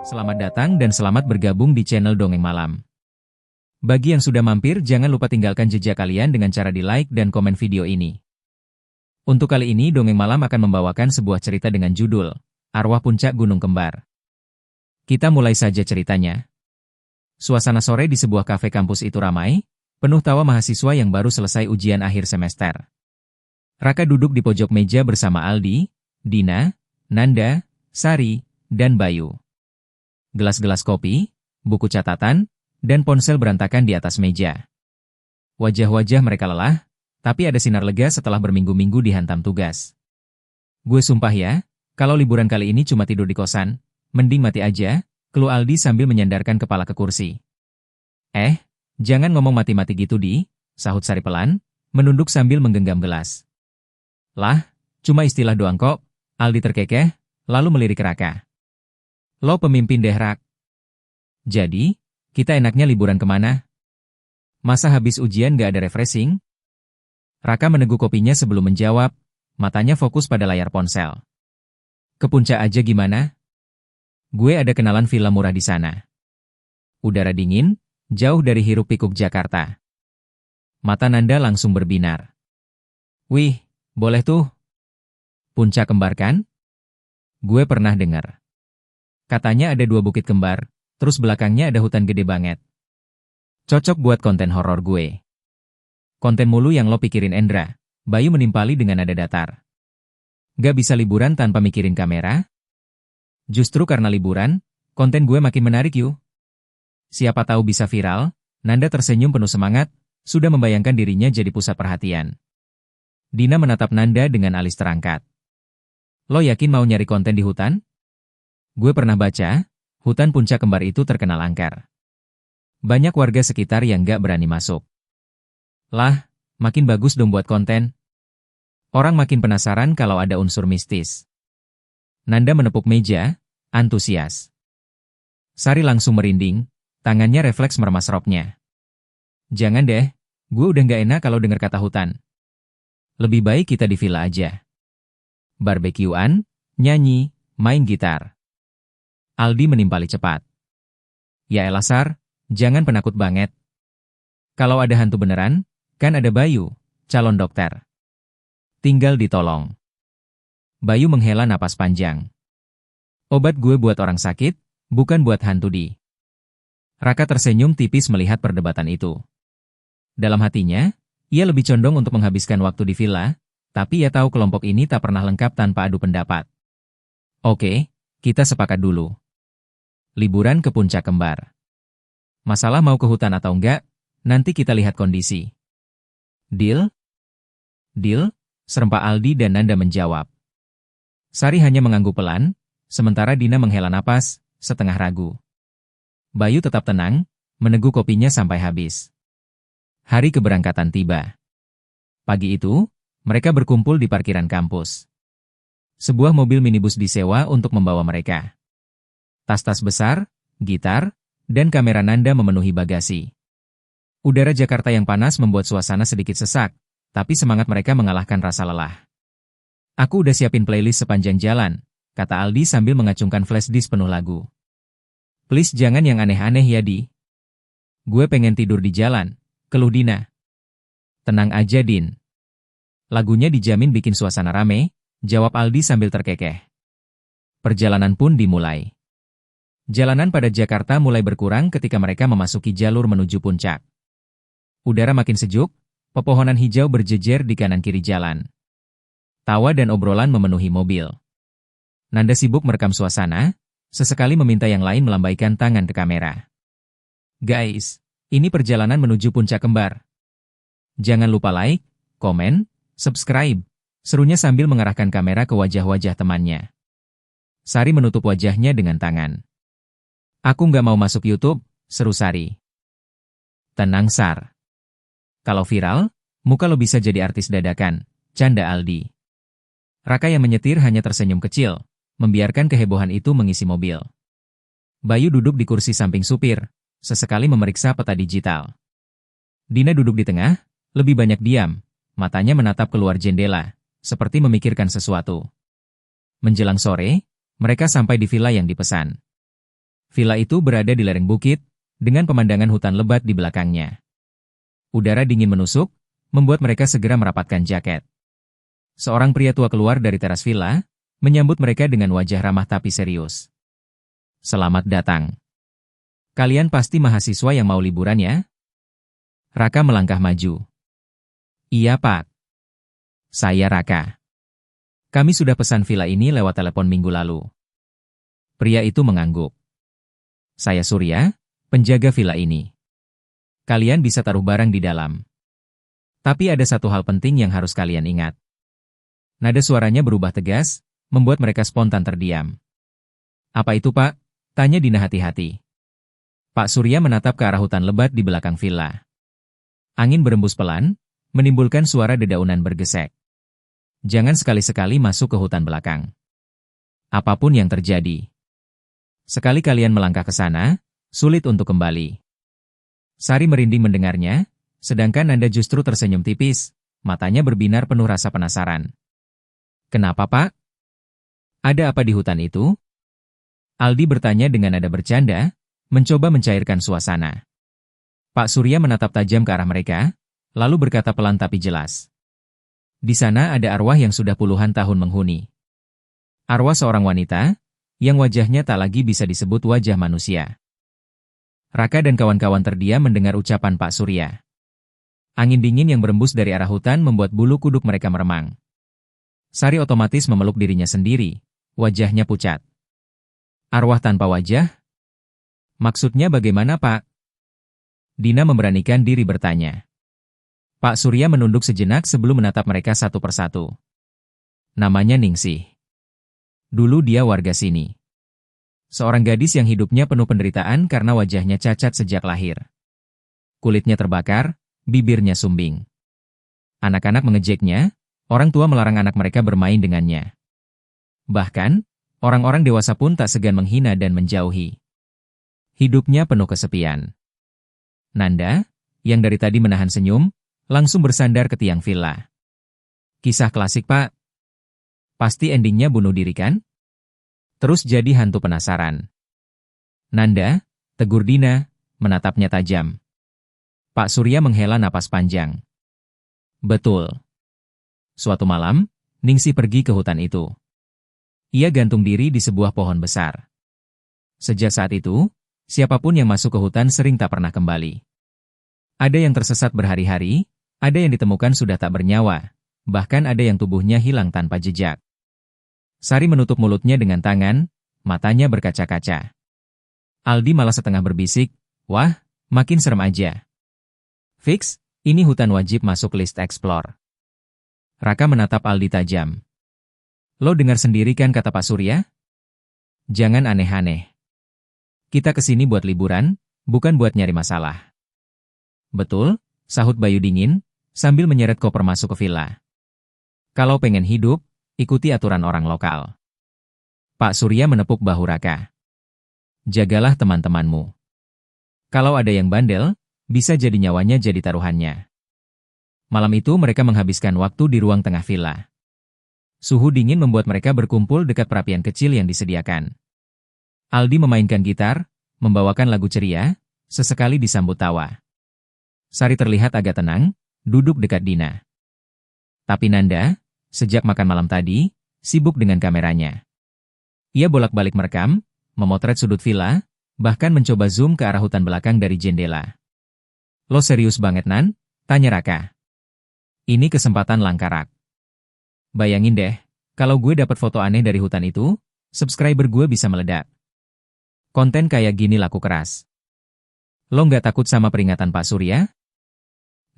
Selamat datang dan selamat bergabung di channel Dongeng Malam. Bagi yang sudah mampir, jangan lupa tinggalkan jejak kalian dengan cara di like dan komen video ini. Untuk kali ini Dongeng Malam akan membawakan sebuah cerita dengan judul Arwah Puncak Gunung Kembar. Kita mulai saja ceritanya. Suasana sore di sebuah kafe kampus itu ramai, penuh tawa mahasiswa yang baru selesai ujian akhir semester. Raka duduk di pojok meja bersama Aldi, Dina, Nanda, Sari, dan Bayu. Gelas-gelas kopi, buku catatan, dan ponsel berantakan di atas meja. Wajah-wajah mereka lelah, tapi ada sinar lega setelah berminggu-minggu dihantam tugas. Gue sumpah ya, kalau liburan kali ini cuma tidur di kosan, mending mati aja, keluh Aldi sambil menyandarkan kepala ke kursi. Jangan ngomong mati-mati gitu sahut Sari pelan, menunduk sambil menggenggam gelas. Lah, cuma istilah doang kok, Aldi terkekeh, lalu melirik Raka. Lo pemimpin deh, Rak. Jadi, kita enaknya liburan kemana? Masa habis ujian gak ada refreshing? Raka meneguk kopinya sebelum menjawab, matanya fokus pada layar ponsel. Ke puncak aja gimana? Gue ada kenalan villa murah di sana. Udara dingin, jauh dari hiruk-pikuk Jakarta. Mata Nanda langsung berbinar. Wih, boleh tuh. Puncak Kembar kan? Gue pernah dengar. Katanya ada 2 bukit kembar, terus belakangnya ada hutan gede banget. Cocok buat konten horor gue. Konten mulu yang lo pikirin Endra, Bayu menimpali dengan nada datar. Gak bisa liburan tanpa mikirin kamera? Justru karena liburan, konten gue makin menarik yuk. Siapa tahu bisa viral, Nanda tersenyum penuh semangat, sudah membayangkan dirinya jadi pusat perhatian. Dina menatap Nanda dengan alis terangkat. Lo yakin mau nyari konten di hutan? Gue pernah baca, hutan Puncak Kembar itu terkenal angker. Banyak warga sekitar yang gak berani masuk. Lah, makin bagus dong buat konten. Orang makin penasaran kalau ada unsur mistis. Nanda menepuk meja, antusias. Sari langsung merinding, tangannya refleks meremas roknya. Jangan deh, gue udah gak enak kalau dengar kata hutan. Lebih baik kita di villa aja. Barbekyuan, nyanyi, main gitar. Aldi menimpali cepat. Ya elah Sar, jangan penakut banget. Kalau ada hantu beneran, kan ada Bayu, calon dokter. Tinggal ditolong. Bayu menghela napas panjang. Obat gue buat orang sakit, bukan buat hantu Raka tersenyum tipis melihat perdebatan itu. Dalam hatinya, ia lebih condong untuk menghabiskan waktu di villa, tapi ia tahu kelompok ini tak pernah lengkap tanpa adu pendapat. Oke, kita sepakat dulu. Liburan ke Puncak Kembar. Masalah mau ke hutan atau enggak, nanti kita lihat kondisi. Deal? Deal? Serempak Aldi dan Nanda menjawab. Sari hanya mengangguk pelan, sementara Dina menghela napas, setengah ragu. Bayu tetap tenang, meneguk kopinya sampai habis. Hari keberangkatan tiba. Pagi itu, mereka berkumpul di parkiran kampus. Sebuah mobil minibus disewa untuk membawa mereka. Tas-tas besar, gitar, dan kamera Nanda memenuhi bagasi. Udara Jakarta yang panas membuat suasana sedikit sesak, tapi semangat mereka mengalahkan rasa lelah. Aku udah siapin playlist sepanjang jalan, kata Aldi sambil mengacungkan flash disk penuh lagu. Please jangan yang aneh-aneh ya Di. Gue pengen tidur di jalan, keluh Dina. Tenang aja Din. Lagunya dijamin bikin suasana rame, jawab Aldi sambil terkekeh. Perjalanan pun dimulai. Jalanan pada Jakarta mulai berkurang ketika mereka memasuki jalur menuju puncak. Udara makin sejuk, pepohonan hijau berjejer di kanan kiri jalan. Tawa dan obrolan memenuhi mobil. Nanda sibuk merekam suasana, sesekali meminta yang lain melambaikan tangan ke kamera. Guys, ini perjalanan menuju Puncak Kembar. Jangan lupa like, komen, subscribe, serunya sambil mengarahkan kamera ke wajah-wajah temannya. Sari menutup wajahnya dengan tangan. Aku nggak mau masuk YouTube, seru Sari. Tenang Sar. Kalau viral, muka lo bisa jadi artis dadakan, canda Aldi. Raka yang menyetir hanya tersenyum kecil, membiarkan kehebohan itu mengisi mobil. Bayu duduk di kursi samping supir, sesekali memeriksa peta digital. Dina duduk di tengah, lebih banyak diam, matanya menatap keluar jendela, seperti memikirkan sesuatu. Menjelang sore, mereka sampai di villa yang dipesan. Villa itu berada di lereng bukit, dengan pemandangan hutan lebat di belakangnya. Udara dingin menusuk, membuat mereka segera merapatkan jaket. Seorang pria tua keluar dari teras villa, menyambut mereka dengan wajah ramah tapi serius. Selamat datang. Kalian pasti mahasiswa yang mau liburan ya? Raka melangkah maju. Iya Pak. Saya Raka. Kami sudah pesan villa ini lewat telepon minggu lalu. Pria itu mengangguk. Saya Surya, penjaga villa ini. Kalian bisa taruh barang di dalam. Tapi ada satu hal penting yang harus kalian ingat. Nada suaranya berubah tegas, membuat mereka spontan terdiam. Apa itu Pak? Tanya Dina hati-hati. Pak Surya menatap ke arah hutan lebat di belakang villa. Angin berembus pelan, menimbulkan suara dedaunan bergesek. Jangan sekali-sekali masuk ke hutan belakang. Apapun yang terjadi. Sekali kalian melangkah ke sana, sulit untuk kembali. Sari merinding mendengarnya, sedangkan Nanda justru tersenyum tipis, matanya berbinar penuh rasa penasaran. Kenapa Pak? Ada apa di hutan itu? Aldi bertanya dengan nada bercanda, mencoba mencairkan suasana. Pak Surya menatap tajam ke arah mereka, lalu berkata pelan tapi jelas. Di sana ada arwah yang sudah puluhan tahun menghuni. Arwah seorang wanita, yang wajahnya tak lagi bisa disebut wajah manusia. Raka dan kawan-kawan terdiam mendengar ucapan Pak Surya. Angin dingin yang berembus dari arah hutan membuat bulu kuduk mereka meremang. Sari otomatis memeluk dirinya sendiri, wajahnya pucat. Arwah tanpa wajah? Maksudnya bagaimana Pak? Dina memberanikan diri bertanya. Pak Surya menunduk sejenak sebelum menatap mereka satu persatu. Namanya Ningsih. Dulu dia warga sini. Seorang gadis yang hidupnya penuh penderitaan karena wajahnya cacat sejak lahir. Kulitnya terbakar, bibirnya sumbing. Anak-anak mengejeknya, orang tua melarang anak mereka bermain dengannya. Bahkan, orang-orang dewasa pun tak segan menghina dan menjauhi. Hidupnya penuh kesepian. Nanda, yang dari tadi menahan senyum, langsung bersandar ke tiang villa. Kisah klasik Pak. Pasti endingnya bunuh diri kan? Terus jadi hantu penasaran. Nanda, tegur Dina, menatapnya tajam. Pak Surya menghela napas panjang. Betul. Suatu malam, Ningsih pergi ke hutan itu. Ia gantung diri di sebuah pohon besar. Sejak saat itu, siapapun yang masuk ke hutan sering tak pernah kembali. Ada yang tersesat berhari-hari, ada yang ditemukan sudah tak bernyawa, bahkan ada yang tubuhnya hilang tanpa jejak. Sari menutup mulutnya dengan tangan, matanya berkaca-kaca. Aldi malah setengah berbisik, wah, makin serem aja. Fix, ini hutan wajib masuk list explore. Raka menatap Aldi tajam. Lo dengar sendiri kan kata Pak Surya? Jangan aneh-aneh. Kita kesini buat liburan, bukan buat nyari masalah. Betul, sahut Bayu dingin, sambil menyeret koper masuk ke villa. Kalau pengen hidup, ikuti aturan orang lokal. Pak Surya menepuk bahu Raka. Jagalah teman-temanmu. Kalau ada yang bandel, bisa jadi nyawanya jadi taruhannya. Malam itu mereka menghabiskan waktu di ruang tengah villa. Suhu dingin membuat mereka berkumpul dekat perapian kecil yang disediakan. Aldi memainkan gitar, membawakan lagu ceria, sesekali disambut tawa. Sari terlihat agak tenang, duduk dekat Dina. Tapi Nanda, sejak makan malam tadi, sibuk dengan kameranya. Ia bolak-balik merekam, memotret sudut villa, bahkan mencoba zoom ke arah hutan belakang dari jendela. Lo serius banget Nan? Tanya Raka. Ini kesempatan langka Rak. Bayangin deh, kalau gue dapat foto aneh dari hutan itu, subscriber gue bisa meledak. Konten kayak gini laku keras. Lo nggak takut sama peringatan Pak Surya?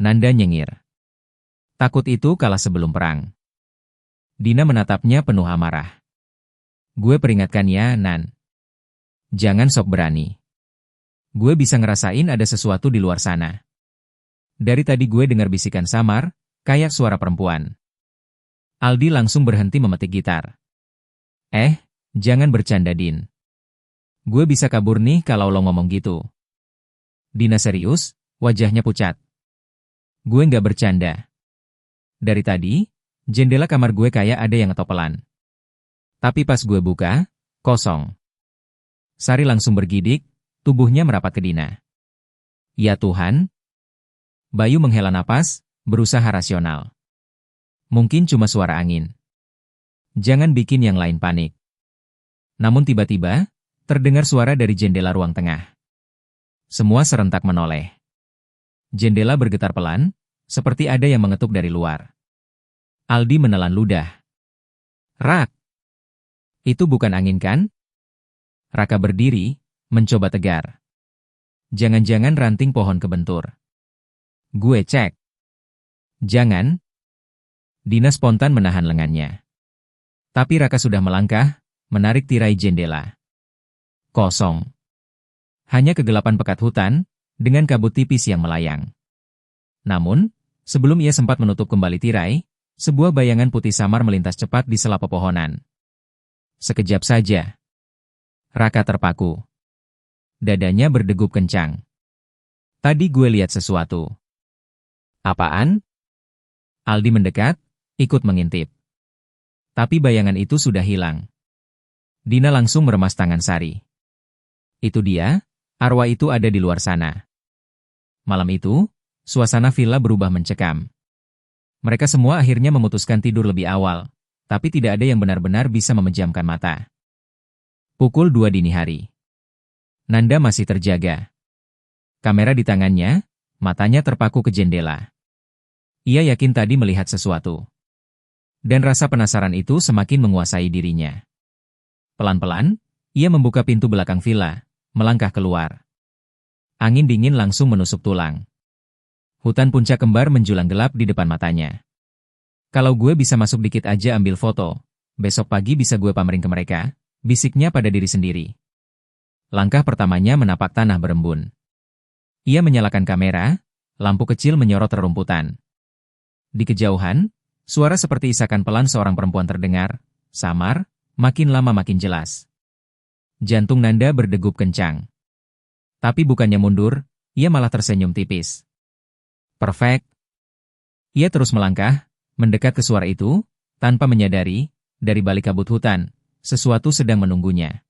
Nanda nyengir. Takut itu kalah sebelum perang. Dina menatapnya penuh amarah. Gue peringatkan ya, Nan. Jangan sok berani. Gue bisa ngerasain ada sesuatu di luar sana. Dari tadi gue dengar bisikan samar, kayak suara perempuan. Aldi langsung berhenti memetik gitar. Jangan bercanda Din. Gue bisa kabur nih kalau lo ngomong gitu. Dina serius, wajahnya pucat. Gue nggak bercanda. Dari tadi, jendela kamar gue kayak ada yang ngetopelan. Tapi pas gue buka, kosong. Sari langsung bergidik, tubuhnya merapat ke Dina. Ya Tuhan. Bayu menghela napas, berusaha rasional. Mungkin cuma suara angin. Jangan bikin yang lain panik. Namun tiba-tiba, terdengar suara dari jendela ruang tengah. Semua serentak menoleh. Jendela bergetar pelan, seperti ada yang mengetuk dari luar. Aldi menelan ludah. Rak! Itu bukan angin kan? Raka berdiri, mencoba tegar. Jangan-jangan ranting pohon kebentur. Gue cek. Jangan. Dina spontan menahan lengannya. Tapi Raka sudah melangkah, menarik tirai jendela. Kosong. Hanya kegelapan pekat hutan, dengan kabut tipis yang melayang. Namun, sebelum ia sempat menutup kembali tirai, sebuah bayangan putih samar melintas cepat di sela pepohonan. Sekejap saja. Raka terpaku. Dadanya berdegup kencang. Tadi gue lihat sesuatu. Apaan? Aldi mendekat, ikut mengintip. Tapi bayangan itu sudah hilang. Dina langsung meremas tangan Sari. Itu dia, arwah itu ada di luar sana. Malam itu, suasana villa berubah mencekam. Mereka semua akhirnya memutuskan tidur lebih awal, tapi tidak ada yang benar-benar bisa memejamkan mata. Pukul 2 dini hari. Nanda masih terjaga. Kamera di tangannya, matanya terpaku ke jendela. Ia yakin tadi melihat sesuatu. Dan rasa penasaran itu semakin menguasai dirinya. Pelan-pelan, ia membuka pintu belakang villa, melangkah keluar. Angin dingin langsung menusuk tulang. Hutan puncak kembar menjulang gelap di depan matanya. Kalau gue bisa masuk dikit aja ambil foto, besok pagi bisa gue pamerin ke mereka, bisiknya pada diri sendiri. Langkah pertamanya menapak tanah berembun. Ia menyalakan kamera, lampu kecil menyorot rerumputan. Di kejauhan, suara seperti isakan pelan seorang perempuan terdengar, samar, makin lama makin jelas. Jantung Nanda berdegup kencang. Tapi bukannya mundur, ia malah tersenyum tipis. Perfect. Ia terus melangkah, mendekat ke suara itu, tanpa menyadari, dari balik kabut hutan, sesuatu sedang menunggunya.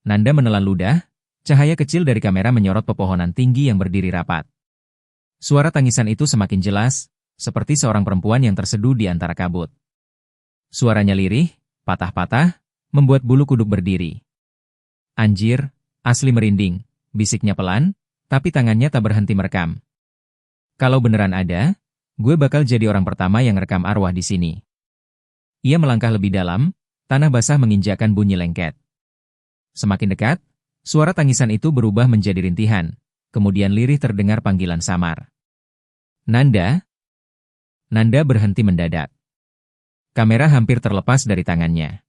Nanda menelan ludah, cahaya kecil dari kamera menyorot pepohonan tinggi yang berdiri rapat. Suara tangisan itu semakin jelas, seperti seorang perempuan yang terseduh di antara kabut. Suaranya lirih, patah-patah, membuat bulu kuduk berdiri. Anjir, asli merinding, bisiknya pelan, tapi tangannya tak berhenti merekam. Kalau beneran ada, gue bakal jadi orang pertama yang rekam arwah di sini. Ia melangkah lebih dalam, tanah basah menginjakkan bunyi lengket. Semakin dekat, suara tangisan itu berubah menjadi rintihan, kemudian lirih terdengar panggilan samar. Nanda? Nanda berhenti mendadak. Kamera hampir terlepas dari tangannya.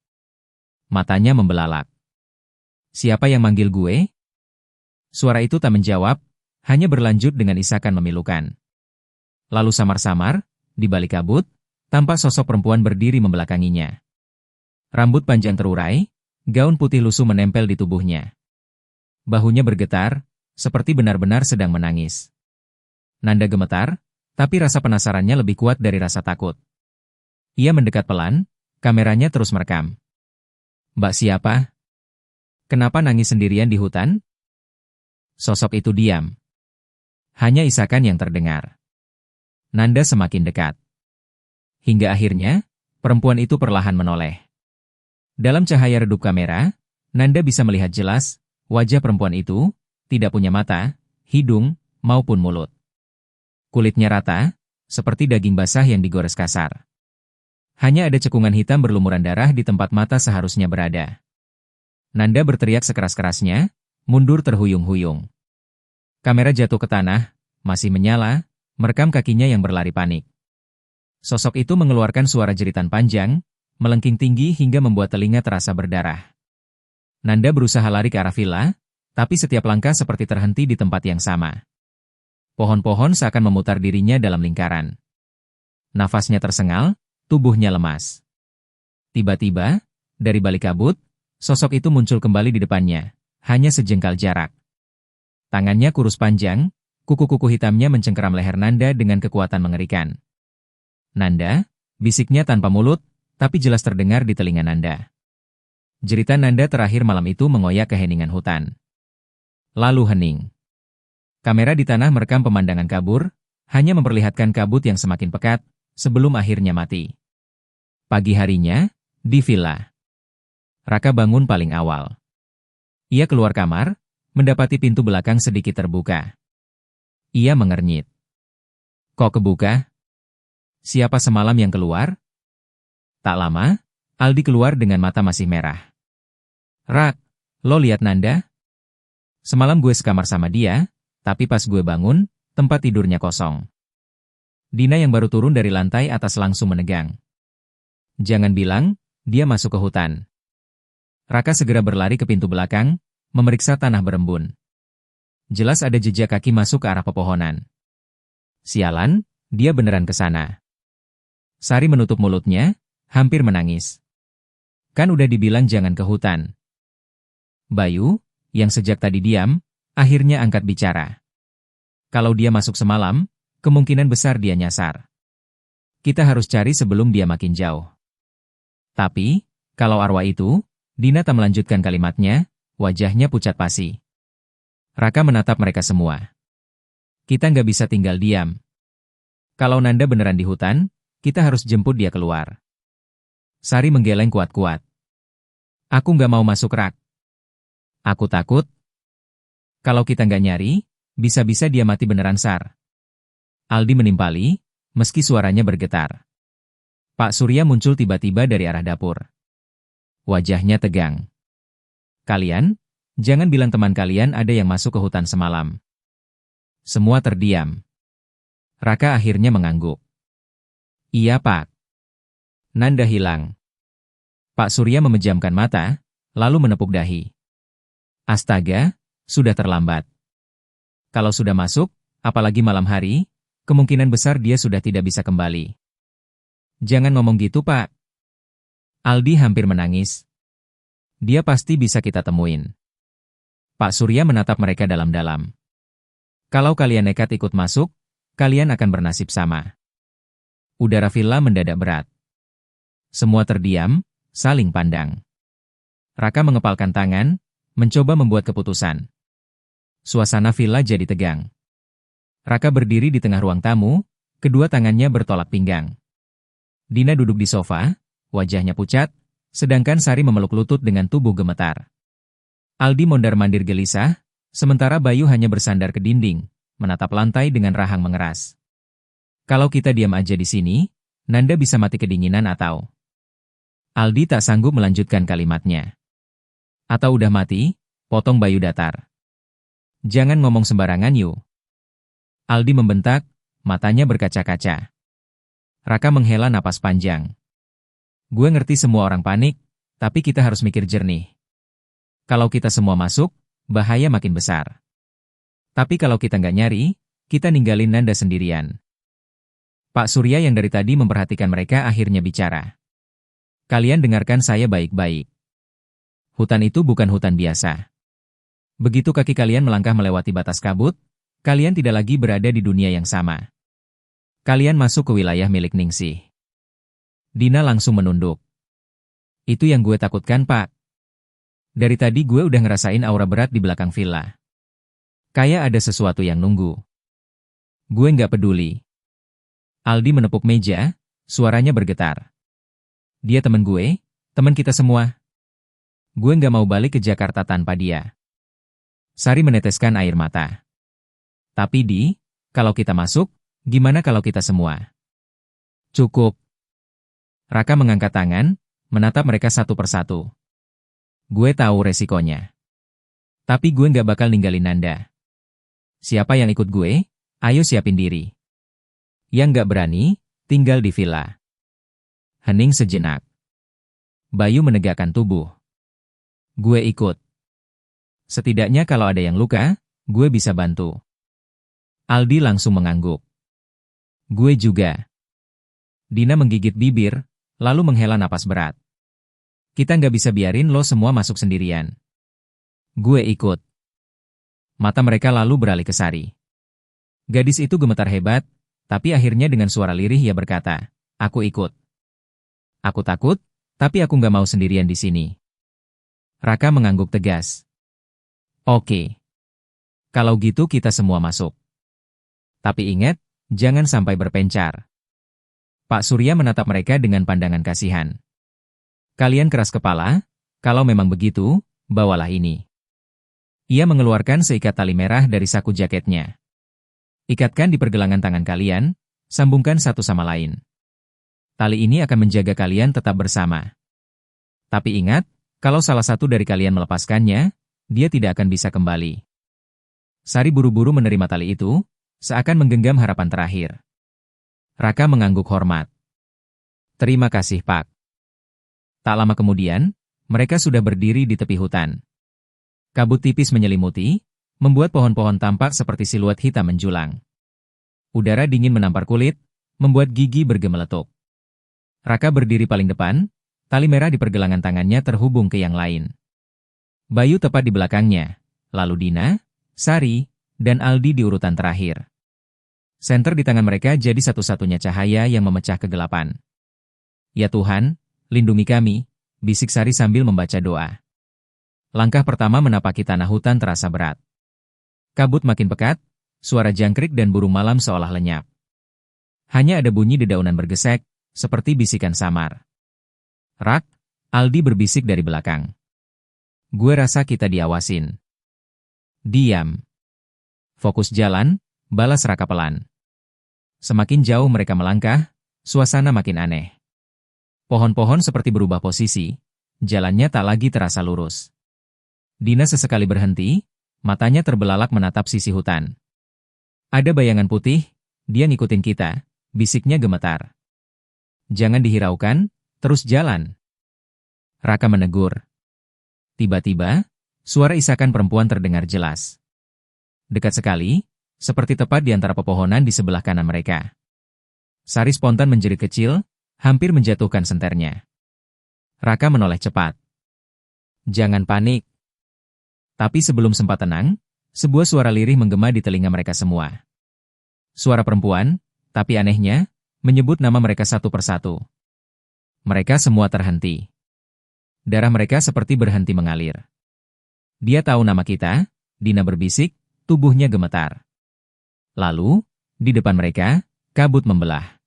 Matanya membelalak. Siapa yang manggil gue? Suara itu tak menjawab, hanya berlanjut dengan isakan memilukan. Lalu samar-samar, di balik kabut, tampak sosok perempuan berdiri membelakanginya. Rambut panjang terurai, gaun putih lusuh menempel di tubuhnya. Bahunya bergetar, seperti benar-benar sedang menangis. Nanda gemetar, tapi rasa penasarannya lebih kuat dari rasa takut. Ia mendekat pelan, kameranya terus merekam. Mbak siapa? Kenapa nangis sendirian di hutan? Sosok itu diam. Hanya isakan yang terdengar. Nanda semakin dekat. Hingga akhirnya, perempuan itu perlahan menoleh. Dalam cahaya redup kamera, Nanda bisa melihat jelas, wajah perempuan itu, tidak punya mata, hidung, maupun mulut. Kulitnya rata, seperti daging basah yang digores kasar. Hanya ada cekungan hitam berlumuran darah di tempat mata seharusnya berada. Nanda berteriak sekeras-kerasnya, mundur terhuyung-huyung. Kamera jatuh ke tanah, masih menyala, merekam kakinya yang berlari panik. Sosok itu mengeluarkan suara jeritan panjang, melengking tinggi hingga membuat telinga terasa berdarah. Nanda berusaha lari ke arah villa, tapi setiap langkah seperti terhenti di tempat yang sama. Pohon-pohon seakan memutar dirinya dalam lingkaran. Nafasnya tersengal, tubuhnya lemas. Tiba-tiba, dari balik kabut, sosok itu muncul kembali di depannya, hanya sejengkal jarak. Tangannya kurus panjang, kuku-kuku hitamnya mencengkeram leher Nanda dengan kekuatan mengerikan. Nanda, bisiknya tanpa mulut, tapi jelas terdengar di telinga Nanda. Jeritan Nanda terakhir malam itu mengoyak keheningan hutan. Lalu hening. Kamera di tanah merekam pemandangan kabur, hanya memperlihatkan kabut yang semakin pekat, sebelum akhirnya mati. Pagi harinya, di villa. Raka bangun paling awal. Ia keluar kamar, mendapati pintu belakang sedikit terbuka. Ia mengernyit. Kok kebuka? Siapa semalam yang keluar? Tak lama, Aldi keluar dengan mata masih merah. Rak, lo lihat Nanda? Semalam gue sekamar sama dia, tapi pas gue bangun, tempat tidurnya kosong. Dina yang baru turun dari lantai atas langsung menegang. Jangan bilang, dia masuk ke hutan. Raka segera berlari ke pintu belakang, memeriksa tanah berembun. Jelas ada jejak kaki masuk ke arah pepohonan. Sialan, dia beneran ke sana. Sari menutup mulutnya, hampir menangis. Kan udah dibilang jangan ke hutan. Bayu, yang sejak tadi diam, akhirnya angkat bicara. Kalau dia masuk semalam, kemungkinan besar dia nyasar. Kita harus cari sebelum dia makin jauh. Tapi, kalau arwah itu, Dina tak melanjutkan kalimatnya, wajahnya pucat pasi. Raka menatap mereka semua. Kita nggak bisa tinggal diam. Kalau Nanda beneran di hutan, kita harus jemput dia keluar. Sari menggeleng kuat-kuat. Aku nggak mau masuk Rak. Aku takut. Kalau kita nggak nyari, bisa-bisa dia mati beneran Sar. Aldi menimpali, meski suaranya bergetar. Pak Surya muncul tiba-tiba dari arah dapur. Wajahnya tegang. Kalian, jangan bilang teman kalian ada yang masuk ke hutan semalam. Semua terdiam. Raka akhirnya mengangguk. Iya Pak. Nanda hilang. Pak Surya memejamkan mata, lalu menepuk dahi. Astaga, sudah terlambat. Kalau sudah masuk, apalagi malam hari, kemungkinan besar dia sudah tidak bisa kembali. Jangan ngomong gitu Pak. Aldi hampir menangis. Dia pasti bisa kita temuin. Pak Surya menatap mereka dalam-dalam. Kalau kalian nekat ikut masuk, kalian akan bernasib sama. Udara villa mendadak berat. Semua terdiam, saling pandang. Raka mengepalkan tangan, mencoba membuat keputusan. Suasana villa jadi tegang. Raka berdiri di tengah ruang tamu, kedua tangannya bertolak pinggang. Dina duduk di sofa, wajahnya pucat, sedangkan Sari memeluk lutut dengan tubuh gemetar. Aldi mondar-mandir gelisah, sementara Bayu hanya bersandar ke dinding, menatap lantai dengan rahang mengeras. Kalau kita diam aja di sini, Nanda bisa mati kedinginan atau... Aldi tak sanggup melanjutkan kalimatnya. Atau udah mati, potong Bayu datar. Jangan ngomong sembarangan yuk. Aldi membentak, matanya berkaca-kaca. Raka menghela napas panjang. Gue ngerti semua orang panik, tapi kita harus mikir jernih. Kalau kita semua masuk, bahaya makin besar. Tapi kalau kita nggak nyari, kita ninggalin Nanda sendirian. Pak Surya yang dari tadi memperhatikan mereka akhirnya bicara. Kalian dengarkan saya baik-baik. Hutan itu bukan hutan biasa. Begitu kaki kalian melangkah melewati batas kabut, kalian tidak lagi berada di dunia yang sama. Kalian masuk ke wilayah milik Ningsih. Dina langsung menunduk. Itu yang gue takutkan, Pak. Dari tadi gue udah ngerasain aura berat di belakang villa. Kayak ada sesuatu yang nunggu. Gue nggak peduli. Aldi menepuk meja, suaranya bergetar. Dia teman gue, teman kita semua. Gue nggak mau balik ke Jakarta tanpa dia. Sari meneteskan air mata. Tapi kalau kita masuk, gimana kalau kita semua? Cukup. Raka mengangkat tangan, menatap mereka satu persatu. Gue tahu resikonya. Tapi gue nggak bakal ninggalin Nanda. Siapa yang ikut gue, ayo siapin diri. Yang nggak berani, tinggal di villa. Hening sejenak. Bayu menegakkan tubuh. Gue ikut. Setidaknya kalau ada yang luka, gue bisa bantu. Aldi langsung mengangguk. Gue juga. Dina menggigit bibir, lalu menghela napas berat. Kita nggak bisa biarin lo semua masuk sendirian. Gue ikut. Mata mereka lalu beralih ke Sari. Gadis itu gemetar hebat, tapi akhirnya dengan suara lirih ia berkata, aku ikut. Aku takut, tapi aku nggak mau sendirian di sini. Raka mengangguk tegas. Oke. Kalau gitu kita semua masuk. Tapi ingat, jangan sampai berpencar. Pak Surya menatap mereka dengan pandangan kasihan. Kalian keras kepala, kalau memang begitu, bawalah ini. Ia mengeluarkan seikat tali merah dari saku jaketnya. Ikatkan di pergelangan tangan kalian, sambungkan satu sama lain. Tali ini akan menjaga kalian tetap bersama. Tapi ingat, kalau salah satu dari kalian melepaskannya, dia tidak akan bisa kembali. Sari buru-buru menerima tali itu, seakan menggenggam harapan terakhir. Raka mengangguk hormat. Terima kasih, Pak. Tak lama kemudian, mereka sudah berdiri di tepi hutan. Kabut tipis menyelimuti, membuat pohon-pohon tampak seperti siluet hitam menjulang. Udara dingin menampar kulit, membuat gigi bergemeletuk. Raka berdiri paling depan, tali merah di pergelangan tangannya terhubung ke yang lain. Bayu tepat di belakangnya, lalu Dina, Sari, dan Aldi di urutan terakhir. Senter di tangan mereka jadi satu-satunya cahaya yang memecah kegelapan. Ya Tuhan, lindungi kami, bisik Sari sambil membaca doa. Langkah pertama menapaki tanah hutan terasa berat. Kabut makin pekat, suara jangkrik dan burung malam seolah lenyap. Hanya ada bunyi dedaunan bergesek, seperti bisikan samar. Rak, Aldi berbisik dari belakang. Gue rasa kita diawasin. Diam. Fokus jalan, balas Raka pelan. Semakin jauh mereka melangkah, suasana makin aneh. Pohon-pohon seperti berubah posisi, jalannya tak lagi terasa lurus. Dina sesekali berhenti, matanya terbelalak menatap sisi hutan. Ada bayangan putih, dia ngikutin kita, bisiknya gemetar. Jangan dihiraukan, terus jalan. Raka menegur. Tiba-tiba, suara isakan perempuan terdengar jelas. Dekat sekali, seperti tepat di antara pepohonan di sebelah kanan mereka. Sari spontan menjerit kecil, hampir menjatuhkan senternya. Raka menoleh cepat. Jangan panik. Tapi sebelum sempat tenang, sebuah suara lirih menggema di telinga mereka semua. Suara perempuan, tapi anehnya, menyebut nama mereka satu persatu. Mereka semua terhenti. Darah mereka seperti berhenti mengalir. Dia tahu nama kita, Dina berbisik, tubuhnya gemetar. Lalu, di depan mereka, kabut membelah.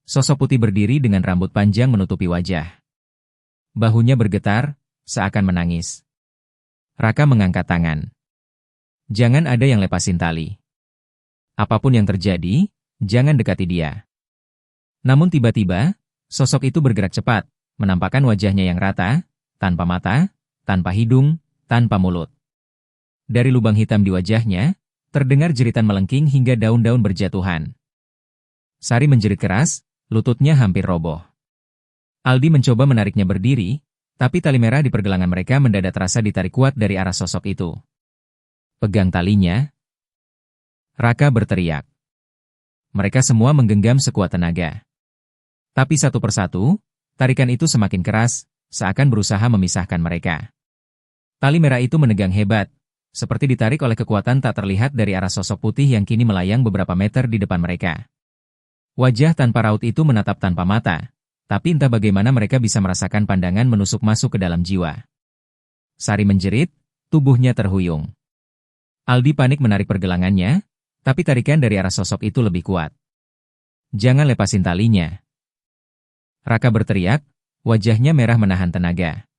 Sosok putih berdiri dengan rambut panjang menutupi wajah. Bahunya bergetar, seakan menangis. Raka mengangkat tangan. Jangan ada yang lepasin tali. Apapun yang terjadi, jangan dekati dia. Namun tiba-tiba, sosok itu bergerak cepat, menampakkan wajahnya yang rata, tanpa mata, tanpa hidung, tanpa mulut. Dari lubang hitam di wajahnya, terdengar jeritan melengking hingga daun-daun berjatuhan. Sari menjerit keras, lututnya hampir roboh. Aldi mencoba menariknya berdiri, tapi tali merah di pergelangan mereka mendadak terasa ditarik kuat dari arah sosok itu. Pegang talinya. Raka berteriak. Mereka semua menggenggam sekuat tenaga. Tapi satu persatu, tarikan itu semakin keras, seakan berusaha memisahkan mereka. Tali merah itu menegang hebat, seperti ditarik oleh kekuatan tak terlihat dari arah sosok putih yang kini melayang beberapa meter di depan mereka. Wajah tanpa raut itu menatap tanpa mata, tapi entah bagaimana mereka bisa merasakan pandangan menusuk masuk ke dalam jiwa. Sari menjerit, tubuhnya terhuyung. Aldi panik menarik pergelangannya, tapi tarikan dari arah sosok itu lebih kuat. Jangan lepasin talinya. Raka berteriak, wajahnya merah menahan tenaga.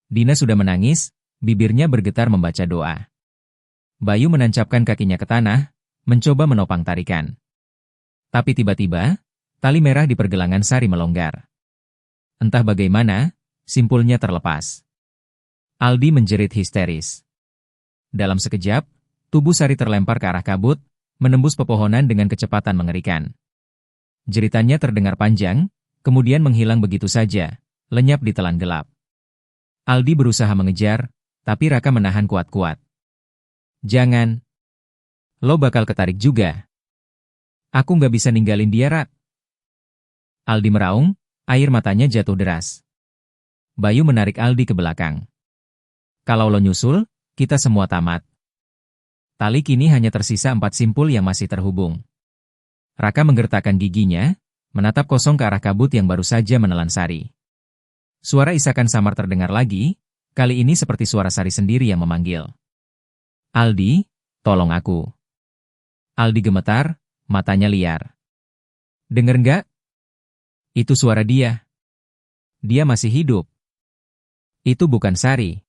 Dina sudah menangis, bibirnya bergetar membaca doa. Bayu menancapkan kakinya ke tanah, mencoba menopang tarikan. Tapi tiba-tiba, tali merah di pergelangan Sari melonggar. Entah bagaimana, simpulnya terlepas. Aldi menjerit histeris. Dalam sekejap, tubuh Sari terlempar ke arah kabut, menembus pepohonan dengan kecepatan mengerikan. Jeritannya terdengar panjang, kemudian menghilang begitu saja, lenyap di telan gelap. Aldi berusaha mengejar, tapi Raka menahan kuat-kuat. Jangan. Lo bakal ketarik juga. Aku nggak bisa ninggalin dia, Rak. Aldi meraung, air matanya jatuh deras. Bayu menarik Aldi ke belakang. Kalau lo nyusul, kita semua tamat. Tali kini hanya tersisa 4 simpul yang masih terhubung. Raka menggertakkan giginya, menatap kosong ke arah kabut yang baru saja menelan Sari. Suara isakan samar terdengar lagi, Kali ini seperti suara Sari sendiri yang memanggil. Aldi, tolong aku. Aldi gemetar, matanya liar. Dengar nggak? Itu suara dia. Dia masih hidup. Itu bukan Sari.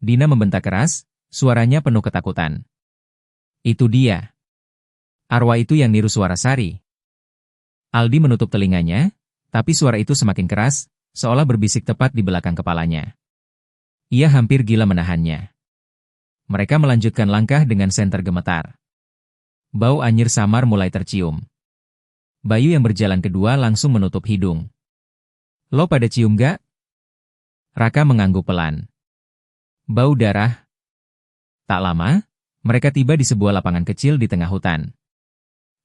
Dina membentak keras, suaranya penuh ketakutan. Itu dia. Arwah itu yang niru suara Sari. Aldi menutup telinganya, tapi suara itu semakin keras, seolah berbisik tepat di belakang kepalanya. Ia hampir gila menahannya. Mereka melanjutkan langkah dengan senter gemetar. Bau anyir samar mulai tercium. Bayu yang berjalan kedua langsung menutup hidung. Lo pada cium gak? Raka mengangguk pelan. Bau darah. Tak lama, mereka tiba di sebuah lapangan kecil di tengah hutan.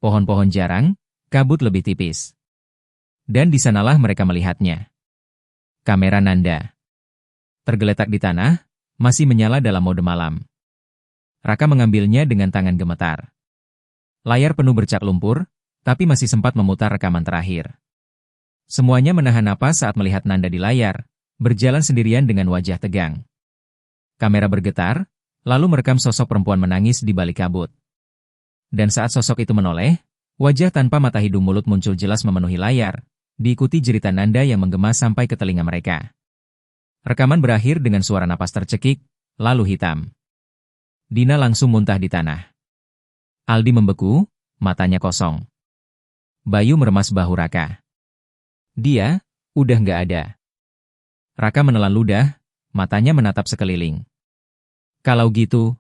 Pohon-pohon jarang, kabut lebih tipis. Dan di sanalah mereka melihatnya. Kamera Nanda. Tergeletak di tanah, masih menyala dalam mode malam. Raka mengambilnya dengan tangan gemetar. Layar penuh bercak lumpur, tapi masih sempat memutar rekaman terakhir. Semuanya menahan napas saat melihat Nanda di layar, berjalan sendirian dengan wajah tegang. Kamera bergetar, lalu merekam sosok perempuan menangis di balik kabut. Dan saat sosok itu menoleh, wajah tanpa mata hidung mulut muncul jelas memenuhi layar, diikuti jeritan Nanda yang menggema sampai ke telinga mereka. Rekaman berakhir dengan suara napas tercekik, lalu hitam. Dina langsung muntah di tanah. Aldi membeku, matanya kosong. Bayu meremas bahu Raka. Dia, udah nggak ada. Raka menelan ludah, matanya menatap sekeliling. Kalau gitu,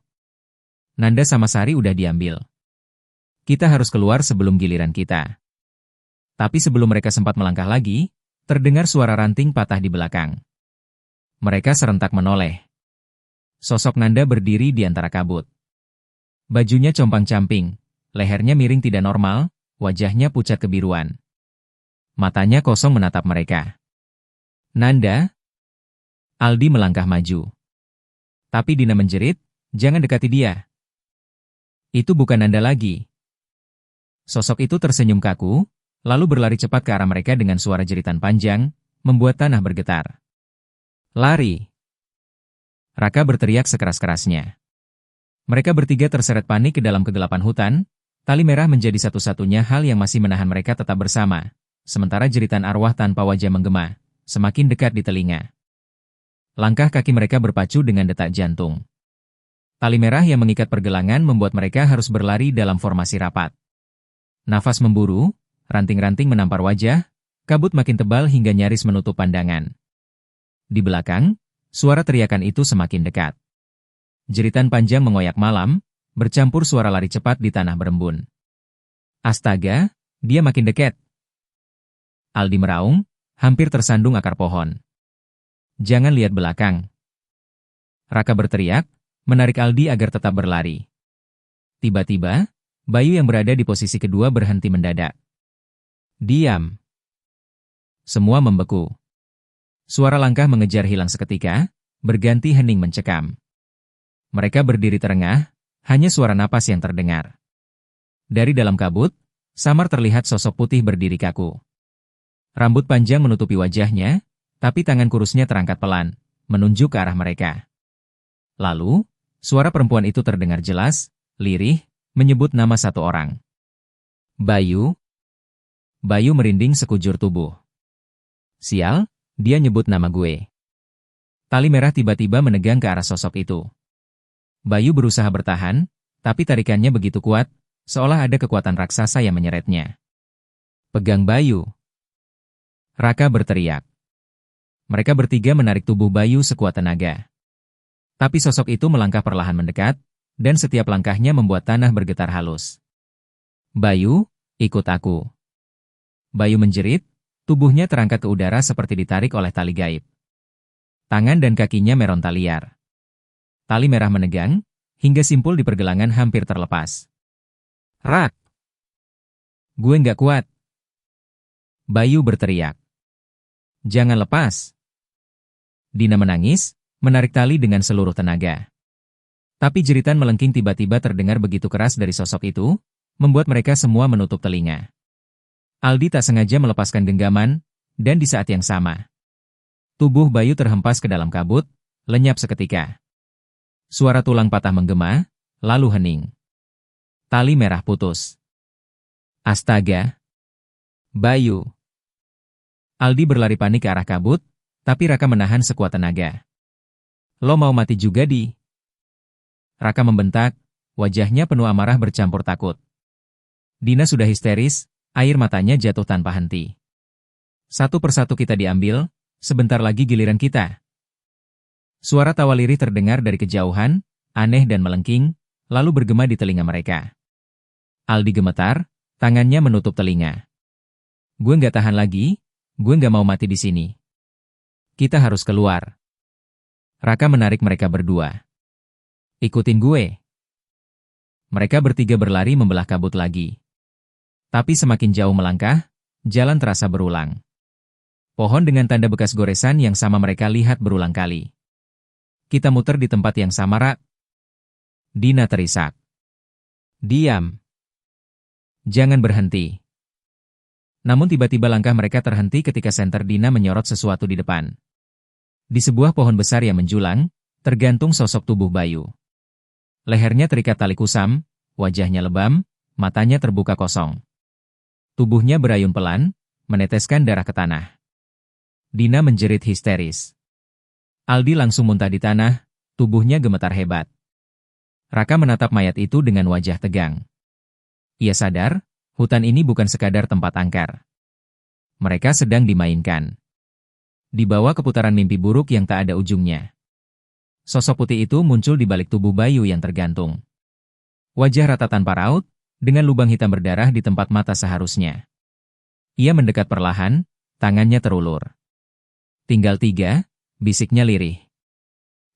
Nanda sama Sari udah diambil. Kita harus keluar sebelum giliran kita. Tapi sebelum mereka sempat melangkah lagi, terdengar suara ranting patah di belakang. Mereka serentak menoleh. Sosok Nanda berdiri di antara kabut. Bajunya compang-camping, lehernya miring tidak normal, wajahnya pucat kebiruan. Matanya kosong menatap mereka. Nanda? Aldi melangkah maju. Tapi Dina menjerit, jangan dekati dia. Itu bukan Nanda lagi. Sosok itu tersenyum kaku, lalu berlari cepat ke arah mereka dengan suara jeritan panjang, membuat tanah bergetar. Lari! Raka berteriak sekeras-kerasnya. Mereka bertiga terseret panik ke dalam kegelapan hutan, tali merah menjadi satu-satunya hal yang masih menahan mereka tetap bersama, sementara jeritan arwah tanpa wajah menggema, semakin dekat di telinga. Langkah kaki mereka berpacu dengan detak jantung. Tali merah yang mengikat pergelangan membuat mereka harus berlari dalam formasi rapat. Nafas memburu, ranting-ranting menampar wajah, kabut makin tebal hingga nyaris menutup pandangan. Di belakang, suara teriakan itu semakin dekat. Jeritan panjang mengoyak malam, bercampur suara lari cepat di tanah berembun. Astaga, dia makin dekat. Aldi meraung, hampir tersandung akar pohon. Jangan lihat belakang. Raka berteriak, menarik Aldi agar tetap berlari. Tiba-tiba, Bayu yang berada di posisi kedua berhenti mendadak. Diam. Semua membeku. Suara langkah mengejar hilang seketika, berganti hening mencekam. Mereka berdiri terengah, hanya suara napas yang terdengar. Dari dalam kabut, samar terlihat sosok putih berdiri kaku. Rambut panjang menutupi wajahnya, tapi tangan kurusnya terangkat pelan, menunjuk ke arah mereka. Lalu, suara perempuan itu terdengar jelas, lirih, menyebut nama satu orang. Bayu. Bayu merinding sekujur tubuh. Sial, dia nyebut nama gue. Tali merah tiba-tiba menegang ke arah sosok itu. Bayu berusaha bertahan, tapi tarikannya begitu kuat, seolah ada kekuatan raksasa yang menyeretnya. Pegang Bayu. Raka berteriak. Mereka bertiga menarik tubuh Bayu sekuat tenaga. Tapi sosok itu melangkah perlahan mendekat, dan setiap langkahnya membuat tanah bergetar halus. Bayu, ikut aku. Bayu menjerit, tubuhnya terangkat ke udara seperti ditarik oleh tali gaib. Tangan dan kakinya meronta liar. Tali merah menegang, hingga simpul di pergelangan hampir terlepas. Rak! Gue nggak kuat. Bayu berteriak. Jangan lepas. Dina menangis, menarik tali dengan seluruh tenaga. Tapi jeritan melengking tiba-tiba terdengar begitu keras dari sosok itu, membuat mereka semua menutup telinga. Aldi tak sengaja melepaskan genggaman, dan di saat yang sama, tubuh Bayu terhempas ke dalam kabut, lenyap seketika. Suara tulang patah menggema, lalu hening. Tali merah putus. Astaga. Bayu. Aldi berlari panik ke arah kabut, tapi Raka menahan sekuat tenaga. Lo mau mati juga, Di? Raka membentak, wajahnya penuh amarah bercampur takut. Dina sudah histeris, air matanya jatuh tanpa henti. Satu persatu kita diambil, sebentar lagi giliran kita. Suara tawa lirih terdengar dari kejauhan, aneh dan melengking, lalu bergema di telinga mereka. Aldi gemetar, tangannya menutup telinga. Gue nggak tahan lagi, gue nggak mau mati di sini. Kita harus keluar. Raka menarik mereka berdua. Ikutin gue. Mereka bertiga berlari membelah kabut lagi. Tapi semakin jauh melangkah, jalan terasa berulang. Pohon dengan tanda bekas goresan yang sama mereka lihat berulang kali. Kita muter di tempat yang sama, Rak. Dina terisak. Diam. Jangan berhenti. Namun tiba-tiba langkah mereka terhenti ketika senter Dina menyorot sesuatu di depan. Di sebuah pohon besar yang menjulang, tergantung sosok tubuh Bayu. Lehernya terikat tali kusam, wajahnya lebam, matanya terbuka kosong. Tubuhnya berayun pelan, meneteskan darah ke tanah. Dina menjerit histeris. Aldi langsung muntah di tanah, tubuhnya gemetar hebat. Raka menatap mayat itu dengan wajah tegang. Ia sadar, hutan ini bukan sekadar tempat angker. Mereka sedang dimainkan. Di bawah keputaran mimpi buruk yang tak ada ujungnya. Sosok putih itu muncul di balik tubuh Bayu yang tergantung. Wajah rata tanpa raut, dengan lubang hitam berdarah di tempat mata seharusnya. Ia mendekat perlahan, tangannya terulur. Tinggal 3, bisiknya lirih.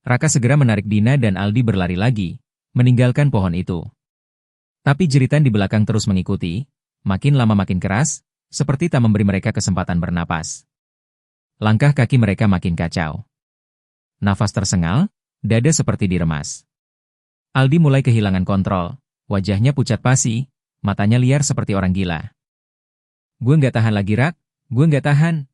Raka segera menarik Dina dan Aldi berlari lagi, meninggalkan pohon itu. Tapi jeritan di belakang terus mengikuti, makin lama makin keras, seperti tak memberi mereka kesempatan bernapas. Langkah kaki mereka makin kacau. Nafas tersengal, dada seperti diremas. Aldi mulai kehilangan kontrol, wajahnya pucat pasi, matanya liar seperti orang gila. Gue nggak tahan lagi, Rak, gue nggak tahan.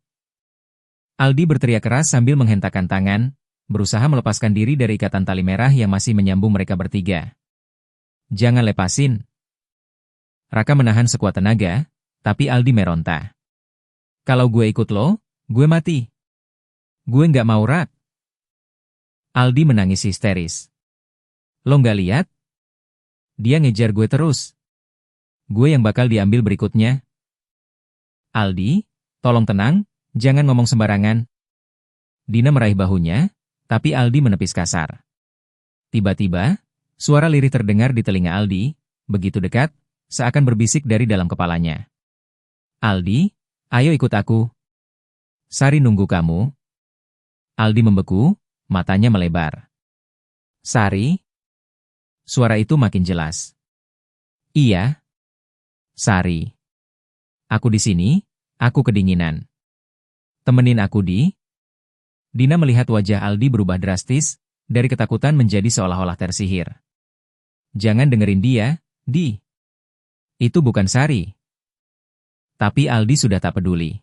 Aldi berteriak keras sambil menghentakkan tangan, berusaha melepaskan diri dari ikatan tali merah yang masih menyambung mereka bertiga. Jangan lepasin. Raka menahan sekuat tenaga, tapi Aldi meronta. Kalau gue ikut lo, gue mati. Gue nggak mau, Rak. Aldi menangis histeris. Lo nggak lihat? Dia ngejar gue terus. Gue yang bakal diambil berikutnya. Aldi, tolong tenang, jangan ngomong sembarangan. Dina meraih bahunya, tapi Aldi menepis kasar. Tiba-tiba, suara lirih terdengar di telinga Aldi, begitu dekat, seakan berbisik dari dalam kepalanya. Aldi, ayo ikut aku. Sari nunggu kamu. Aldi membeku, matanya melebar. Sari? Suara itu makin jelas. Iya. Sari. Aku di sini, aku kedinginan. Temenin aku, Di. Dina melihat wajah Aldi berubah drastis, dari ketakutan menjadi seolah-olah tersihir. Jangan dengerin dia, Di. Itu bukan Sari. Tapi Aldi sudah tak peduli.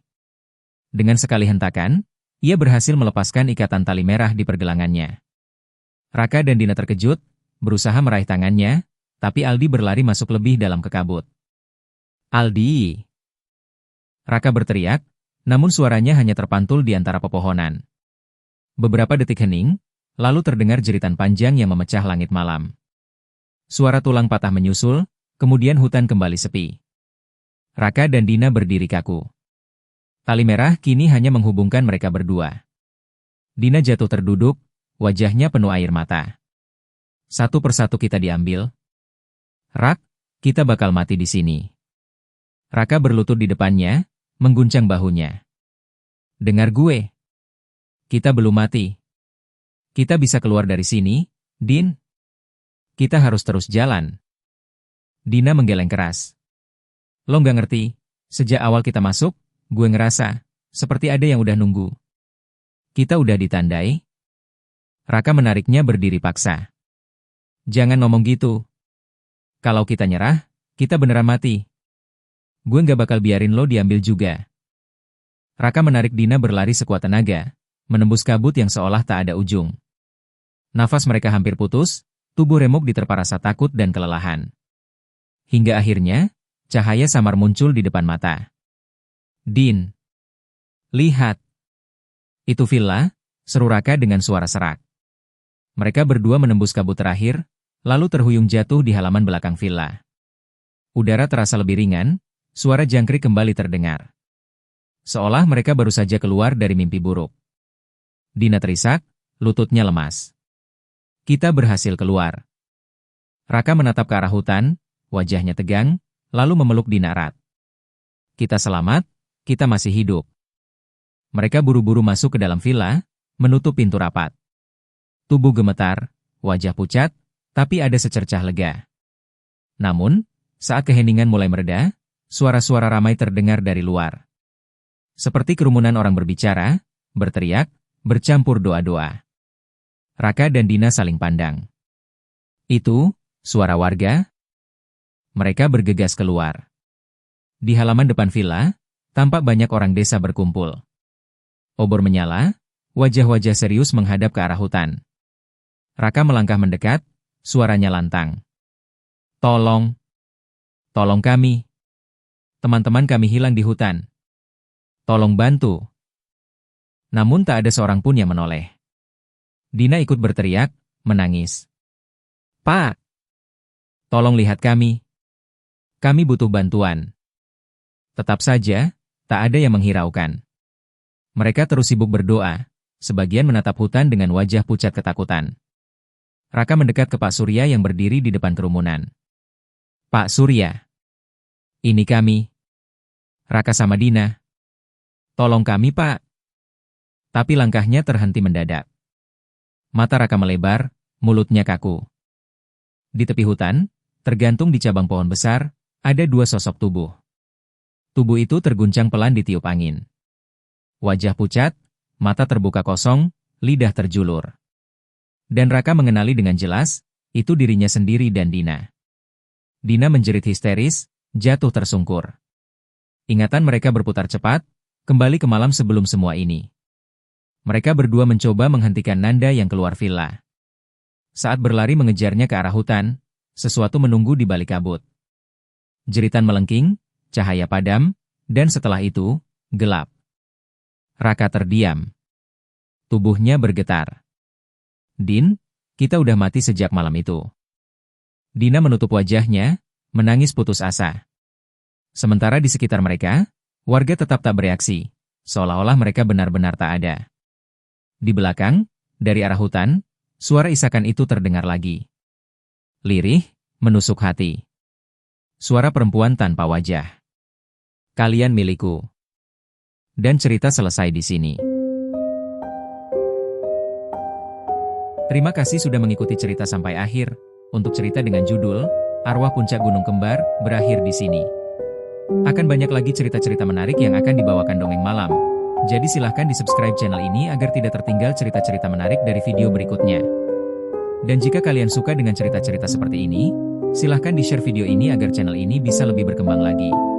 Dengan sekali hentakan, ia berhasil melepaskan ikatan tali merah di pergelangannya. Raka dan Dina terkejut, berusaha meraih tangannya, tapi Aldi berlari masuk lebih dalam ke kabut. Aldi! Raka berteriak, namun suaranya hanya terpantul di antara pepohonan. Beberapa detik hening, lalu terdengar jeritan panjang yang memecah langit malam. Suara tulang patah menyusul, kemudian hutan kembali sepi. Raka dan Dina berdiri kaku. Tali merah kini hanya menghubungkan mereka berdua. Dina jatuh terduduk, wajahnya penuh air mata. Satu persatu kita diambil. Rak, kita bakal mati di sini. Raka berlutut di depannya, mengguncang bahunya. Dengar gue. Kita belum mati. Kita bisa keluar dari sini, Din. Kita harus terus jalan. Dina menggeleng keras. Lo nggak ngerti, sejak awal kita masuk, gue ngerasa, seperti ada yang udah nunggu. Kita udah ditandai. Raka menariknya berdiri paksa. Jangan ngomong gitu. Kalau kita nyerah, kita beneran mati. Gue nggak bakal biarin lo diambil juga. Raka menarik Dina berlari sekuat tenaga, menembus kabut yang seolah tak ada ujung. Nafas mereka hampir putus, tubuh remuk diterpa rasa takut dan kelelahan. Hingga akhirnya, cahaya samar muncul di depan mata. Din. Lihat. Itu villa, seru Raka dengan suara serak. Mereka berdua menembus kabut terakhir, lalu terhuyung jatuh di halaman belakang villa. Udara terasa lebih ringan, suara jangkrik kembali terdengar. Seolah mereka baru saja keluar dari mimpi buruk. Dina terisak, lututnya lemas. Kita berhasil keluar. Raka menatap ke arah hutan, wajahnya tegang, lalu memeluk Dina erat. Kita selamat, kita masih hidup. Mereka buru-buru masuk ke dalam villa, menutup pintu rapat. Tubuh gemetar, wajah pucat, tapi ada secercah lega. Namun, saat keheningan mulai mereda, suara-suara ramai terdengar dari luar. Seperti kerumunan orang berbicara, berteriak, bercampur doa-doa. Raka dan Dina saling pandang. Itu, suara warga. Mereka bergegas keluar. Di halaman depan villa, tampak banyak orang desa berkumpul. Obor menyala, wajah-wajah serius menghadap ke arah hutan. Raka melangkah mendekat, suaranya lantang. Tolong. Tolong kami. Teman-teman kami hilang di hutan. Tolong bantu. Namun tak ada seorang pun yang menoleh. Dina ikut berteriak, menangis. Pak! Tolong lihat kami. Kami butuh bantuan. Tetap saja, tak ada yang menghiraukan. Mereka terus sibuk berdoa, sebagian menatap hutan dengan wajah pucat ketakutan. Raka mendekat ke Pak Surya yang berdiri di depan kerumunan. Pak Surya. Ini kami. Raka sama Dina. Tolong kami, Pak. Tapi langkahnya terhenti mendadak. Mata Raka melebar, mulutnya kaku. Di tepi hutan, tergantung di cabang pohon besar, ada dua sosok tubuh. Tubuh itu terguncang pelan ditiup angin. Wajah pucat, mata terbuka kosong, lidah terjulur. Dan Raka mengenali dengan jelas, itu dirinya sendiri dan Dina. Dina menjerit histeris, jatuh tersungkur. Ingatan mereka berputar cepat, kembali ke malam sebelum semua ini. Mereka berdua mencoba menghentikan Nanda yang keluar villa. Saat berlari mengejarnya ke arah hutan, sesuatu menunggu di balik kabut. Jeritan melengking, cahaya padam, dan setelah itu, gelap. Raka terdiam. Tubuhnya bergetar. Din, kita udah mati sejak malam itu. Dina menutup wajahnya, menangis putus asa. Sementara di sekitar mereka, warga tetap tak bereaksi, seolah-olah mereka benar-benar tak ada. Di belakang, dari arah hutan, suara isakan itu terdengar lagi. Lirih, menusuk hati. Suara perempuan tanpa wajah. Kalian milikku. Dan cerita selesai di sini. Terima kasih sudah mengikuti cerita sampai akhir. Untuk cerita dengan judul Arwah Puncak Gunung Kembar berakhir di sini. Akan banyak lagi cerita-cerita menarik yang akan dibawakan Dongeng Malam. Jadi silahkan di-subscribe channel ini agar tidak tertinggal cerita-cerita menarik dari video berikutnya. Dan jika kalian suka dengan cerita-cerita seperti ini, silahkan di-share video ini agar channel ini bisa lebih berkembang lagi.